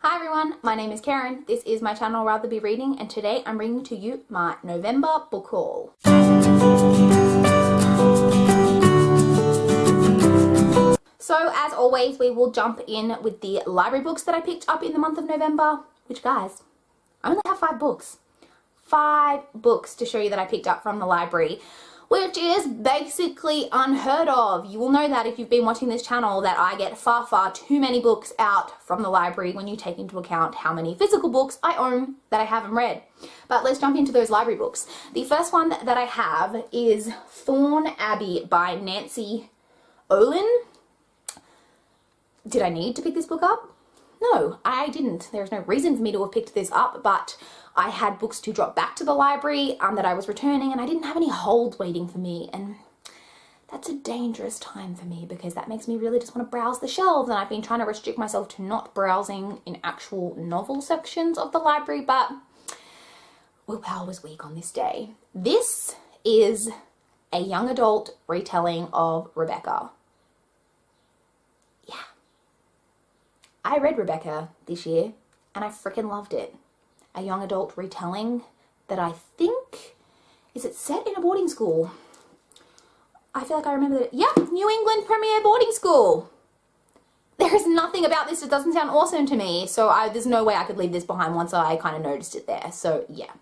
Hi everyone, my name is Karen. This is my channel RatherBeReading, and today I'm bringing to you my November book haul. So as always, we will jump in with the library books that I picked up in the month of November, which guys, I only have 5 books. 5 books to show you that I picked up from the library, which is basically unheard of. You will know that if you've been watching this channel that I get far too many books out from the library when you take into account how many physical books I own that I haven't read. But let's jump into those library books. The first one that I have is Thorn Abbey by Nancy Olin. Did I need to pick this book up? No, I didn't. There's no reason for me to have picked this up, but I had books to drop back to the library that I was returning, and I didn't have any holds waiting for me, and that's a dangerous time for me because that makes me really just want to browse the shelves, and I've been trying to restrict myself to not browsing in actual novel sections of the library, but willpower was weak on this day. This is a young adult retelling of Rebecca. I read Rebecca this year and I freaking loved it. A young adult retelling that I think, is it set in a boarding school? I feel like I remember that. Yeah, New England Premier Boarding School. There is nothing about this that doesn't sound awesome to me, so there's no way I could leave this behind once I kind of noticed it there, so yeah.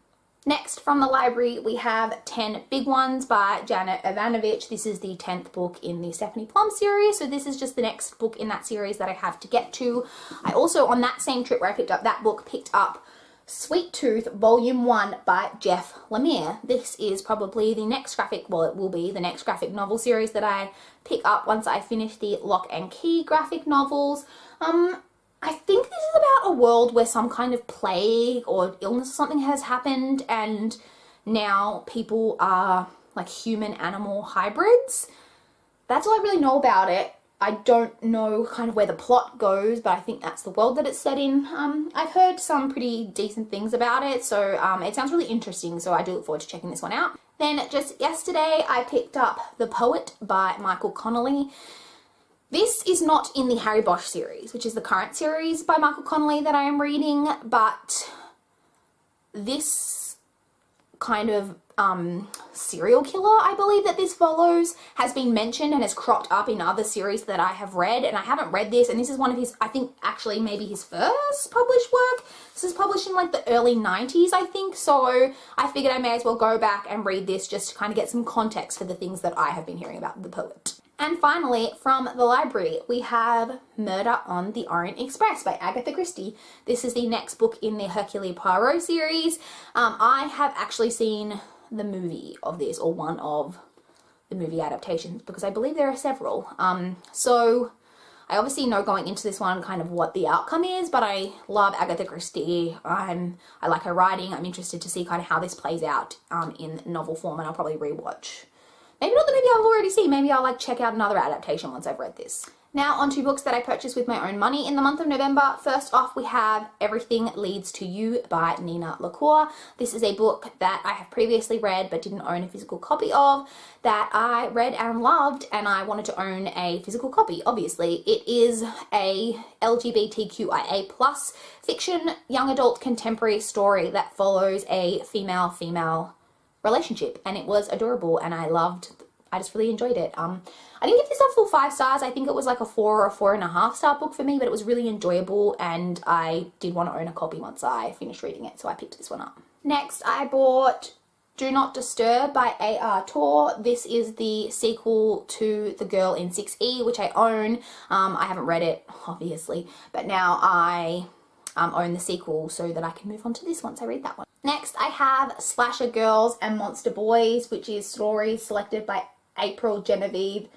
Next from the library we have 10 Big Ones by Janet Evanovich. This is the 10th book in the Stephanie Plum series, so this is just the next book in that series that I have to get to. I also, on that same trip where I picked up that book, picked up Sweet Tooth Volume 1 by Jeff Lemire. This is probably the next graphic, well it will be the next graphic novel series that I pick up once I finish the Lock and Key graphic novels. I think this is about a world where some kind of plague or illness or something has happened and now people are like human-animal hybrids. That's all I really know about it. I don't know kind of where the plot goes, but I think that's the world that it's set in. I've heard some pretty decent things about it, so it sounds really interesting, so I do look forward to checking this one out. Then just yesterday I picked up The Poet by Michael Connelly. This is not in the Harry Bosch series, which is the current series by Michael Connelly that I am reading, but this kind of serial killer, I believe that this follows, has been mentioned and has cropped up in other series that I have read, and I haven't read this, and this is one of his, I think actually maybe his first published work. This is published in like the early 90s, I think, so I figured I may as well go back and read this just to kind of get some context for the things that I have been hearing about The Poet. And finally, from the library, we have Murder on the Orient Express by Agatha Christie. This is the next book in the Hercule Poirot series. I have actually seen the movie of this, or one of the movie adaptations, because I believe there are several. So I obviously know going into this one kind of what the outcome is, but I love Agatha Christie. I like her writing. I'm interested to see kind of how this plays out in novel form, and I'll probably rewatch. Maybe not the movie I've already seen. Maybe I'll like check out another adaptation once I've read this. Now on to books that I purchased with my own money in the month of November. First off, we have Everything Leads to You by Nina LaCour. This is a book that I have previously read but didn't own a physical copy of, that I read and loved, and I wanted to own a physical copy, obviously. It is a LGBTQIA+ fiction, young adult contemporary story that follows a female-female relationship, and it was adorable and I just really enjoyed it. I didn't give this a full 5 stars. I think it was like a 4 or 4.5 star book for me, but it was really enjoyable and I did want to own a copy once I finished reading it, so I picked this one up. Next I bought Do Not Disturb by A.R. Torr. This is the sequel to The Girl in 6E, which I own. I haven't read it obviously, but now I own the sequel so that I can move on to this once I read that one. Next, I have Slasher Girls and Monster Boys, which is stories selected by April Genevieve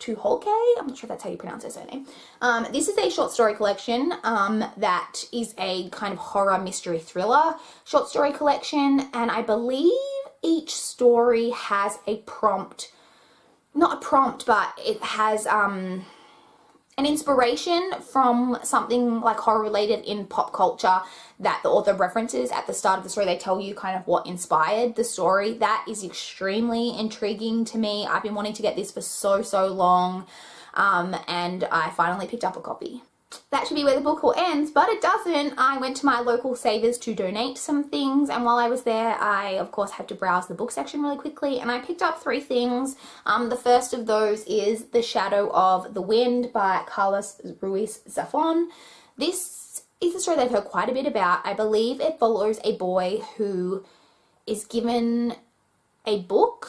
Tuholke. I'm not sure if that's how you pronounce her surname. This is a short story collection that is a kind of horror mystery thriller short story collection, and I believe each story has a prompt. Not a prompt, but it has an inspiration from something like horror related in pop culture that the author references at the start of the story. They tell you kind of what inspired the story. That is extremely intriguing to me. I've been wanting to get this for so long, and I finally picked up a copy. that should be where the book haul ends, but it doesn't. I went to my local Savers to donate some things, and while I was there, I of course had to browse the book section really quickly, and I picked up 3 things. The first of those is The Shadow of the Wind by Carlos Ruiz Zafón. This is a story that I've heard quite a bit about. I believe it follows a boy who is given a book,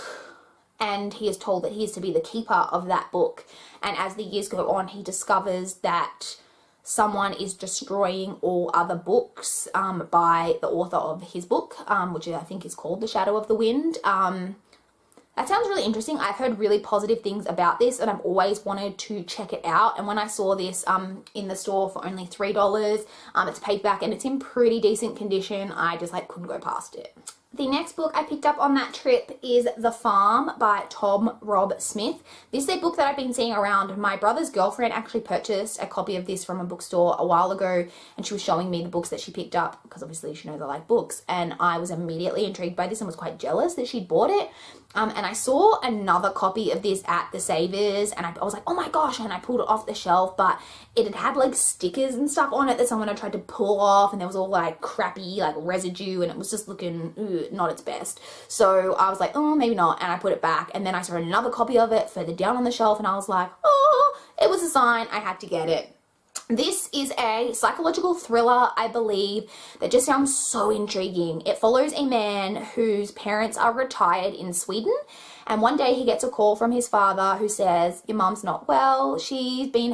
and he is told that he is to be the keeper of that book, and as the years go on, he discovers that someone is destroying all other books by the author of his book, which I think is called The Shadow of the Wind. That sounds really interesting. I've heard really positive things about this, and I've always wanted to check it out. And when I saw this in the store for only $3, it's paperback and it's in pretty decent condition, I just like couldn't go past it. The next book I picked up on that trip is The Farm by Tom Rob Smith. This is a book that I've been seeing around. My brother's girlfriend actually purchased a copy of this from a bookstore a while ago, and she was showing me the books that she picked up because obviously she knows I like books, and I was immediately intrigued by this and was quite jealous that she'd bought it. And I saw another copy of this at the Savers, and I was like, oh my gosh, and I pulled it off the shelf, but it had like stickers and stuff on it that someone had tried to pull off, and there was all like crappy like residue, and it was just looking not its best. So I was like, oh, maybe not, and I put it back, and then I saw another copy of it further down on the shelf, and I was like, oh, it was a sign, I had to get it. This is a psychological thriller, I believe, that just sounds so intriguing. It follows a man whose parents are retired in Sweden, and one day he gets a call from his father who says, your mom's not well, she's been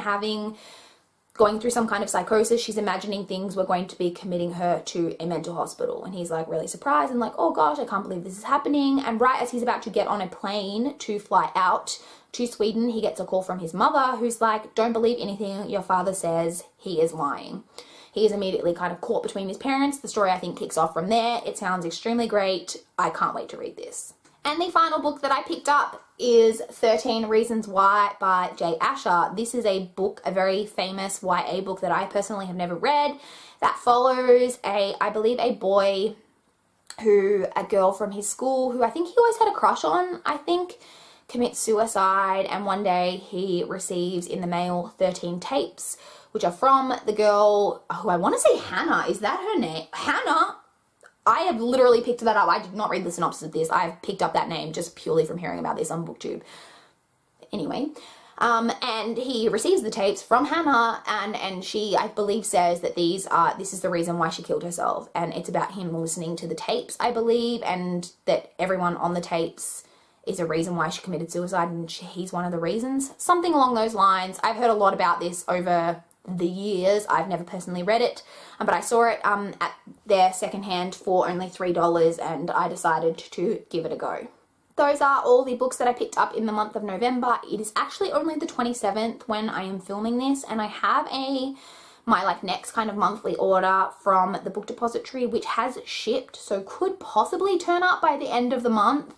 going through some kind of psychosis, she's imagining things, we're going to be committing her to a mental hospital. And he's like really surprised and like, oh gosh, I can't believe this is happening. And right as he's about to get on a plane to fly out to Sweden, he gets a call from his mother who's like, don't believe anything your father says, he is lying. He is immediately kind of caught between his parents. The story I think kicks off from there. It sounds extremely great. I can't wait to read this. And the final book that I picked up is 13 Reasons Why by Jay Asher. This is a book, a very famous YA book that I personally have never read, that follows I believe a boy a girl from his school who I think he always had a crush on, I think, commits suicide, and one day he receives in the mail 13 tapes, which are from the girl who I want to say Hannah. Is that her name? Hannah? I have literally picked that up. I did not read the synopsis of this. I've picked up that name just purely from hearing about this on BookTube. Anyway, and he receives the tapes from Hannah, and she, I believe, says that this is the reason why she killed herself, and it's about him listening to the tapes, I believe, and that everyone on the tapes is a reason why she committed suicide, and he's one of the reasons. Something along those lines. I've heard a lot about this over the years. I've never personally read it, but I saw it at their secondhand for only $3, and I decided to give it a go. Those are all the books that I picked up in the month of November. It is actually only the 27th when I am filming this, and I have my next kind of monthly order from the Book Depository, which has shipped, so could possibly turn up by the end of the month.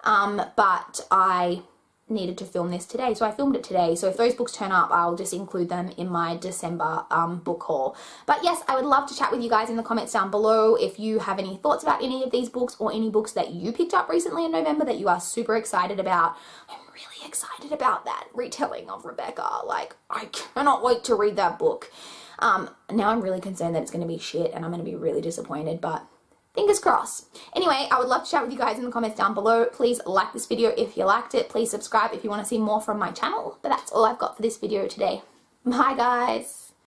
But I needed to film this today, so I filmed it today. So if those books turn up, I'll just include them in my December book haul. But yes, I would love to chat with you guys in the comments down below if you have any thoughts about any of these books, or any books that you picked up recently in November that you are super excited about. I'm really excited about that retelling of Rebecca. Like, I cannot wait to read that book. Now I'm really concerned that it's going to be shit and I'm going to be really disappointed, but fingers crossed. Anyway, I would love to chat with you guys in the comments down below. Please like this video if you liked it. Please subscribe if you want to see more from my channel. But that's all I've got for this video today. Bye, guys.